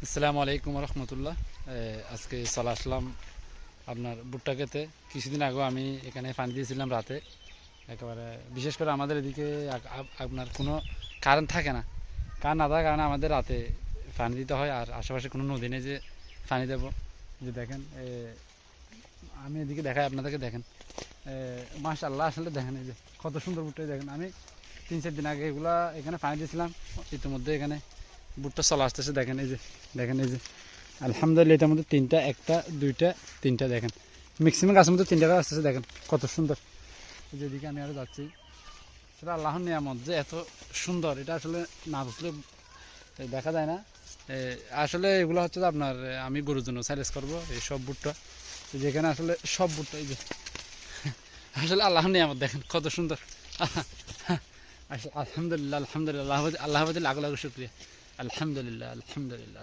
আসসালামু আলাইকুম রহমতুল্লাহ। আজকে চলে আসলাম আপনার ভুট্টা খেতে। কিছুদিন আগেও আমি এখানে পানি দিয়েছিলাম রাতে। একেবারে বিশেষ করে আমাদের এদিকে আপনার কোনো কারেন্ট থাকে না। কারেন্ট না থাকার কারণে আমাদের রাতে পানি দিতে হয়, আর আশেপাশে কোনো নদী নেই যে পানি দেবো। যে দেখেন আমি এদিকে দেখাই আপনাদেরকে, দেখেন মাশাআল্লাহ, আসলে দেখেন এই যে কত সুন্দর ভুট্টা। দেখেন আমি 3-4 দিন আগে এগুলা এখানে পানি দিয়েছিলাম, ইতিমধ্যে এখানে ভুট্টা চলে আসতেছে। দেখেন এই যে, দেখেন এই যে আলহামদুলিল্লাহ, এটার মধ্যে তিনটা, একটা দুইটা তিনটা, দেখেন ম্যাক্সিমাম গাছের মধ্যে তিনটা গাছ আসতেছে। দেখেন কত সুন্দর। যেদিকে আমি আরও যাচ্ছি সেটা আল্লাহর নিয়ামত যে এত সুন্দর, এটা আসলে না বুঝলে দেখা যায় না। আসলে এগুলো হচ্ছে যে আপনার আমি গরুর জন্য সাইলেস করবো এই সব ভুট্টা, যেখানে আসলে সব ভুট্টা এই যে আসলে আল্লাহর নিয়ামত, দেখেন কত সুন্দর। আসলে আলহামদুলিল্লাহ, আলহামদুলিল্লাহ, আল্লাহ আল্লাহ লাখ লাখ শুক্রিয়া। আলহামদুলিল্লাহ, আলহামদুলিল্লাহ।